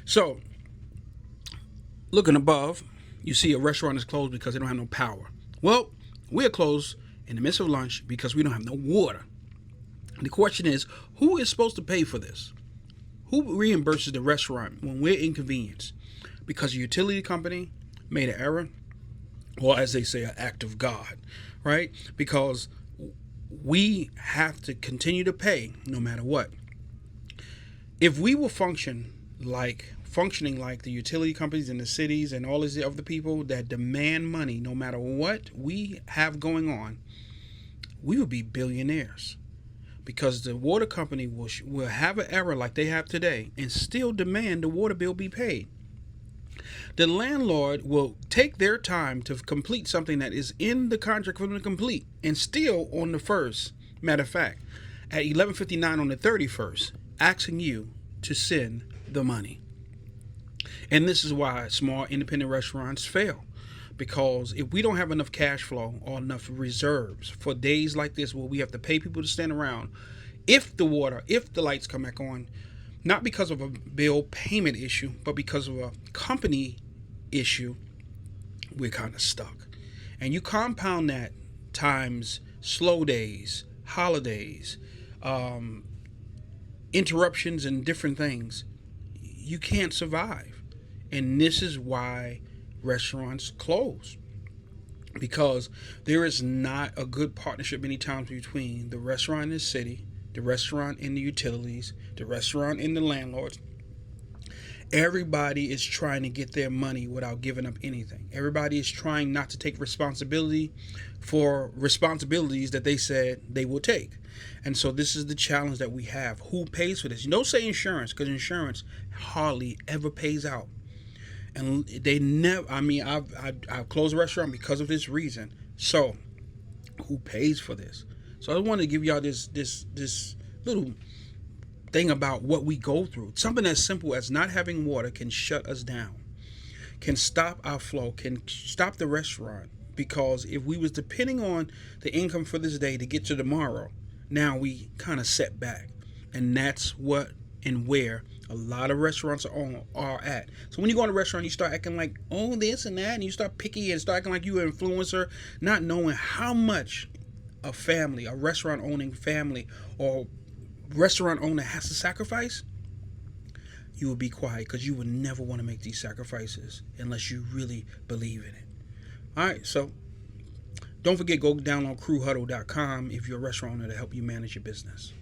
So, looking above, you see a restaurant is closed because they don't have no power. Well, we're closed in the midst of lunch because we don't have no water. And the question is, who is supposed to pay for this? Who reimburses the restaurant when we're inconvenienced? Because the utility company made an error, or as they say, an act of God, right? Because we have to continue to pay no matter what. If we will functioning like the utility companies in the cities and all these other people that demand money no matter what we have going on, we would be billionaires because the water company will have an error like they have today and still demand the water bill be paid. The landlord will take their time to complete something that is in the contract for them to complete and still on the first, matter of fact, at 11:59 on the 31st, asking you to send the money. And this is why small independent restaurants fail. Because if we don't have enough cash flow or enough reserves for days like this where we have to pay people to stand around, if the lights come back on, not because of a bill payment issue, but because of a company issue, we're kind of stuck. And you compound that times slow days, holidays, um, interruptions, and different things, you can't survive. And this is why restaurants close because there is not a good partnership many times between the restaurant in the city, the restaurant in the utilities, the restaurant in the landlords. Everybody is trying to get their money without giving up anything. Everybody is trying not to take responsibility for responsibilities that they said they will take. And so this is the challenge that we have. Who pays for this? You don't say insurance because insurance hardly ever pays out. And they never, I mean, I've closed a restaurant because of this reason. So who pays for this? So I wanted to give y'all this little thing about what we go through. Something as simple as not having water can shut us down, can stop our flow, can stop the restaurant. Because if we was depending on the income for this day to get to tomorrow, now we kind of set back. And that's what and where a lot of restaurants are at. So when you go in a restaurant, you start acting like, oh, this and that, and you start picky and start acting like you're an influencer, not knowing how much a restaurant owning family, or restaurant owner has to sacrifice. You will be quiet because you would never want to make these sacrifices unless you really believe in it. All right, so don't forget, go down on crewhuddle.com if you're a restaurant owner to help you manage your business.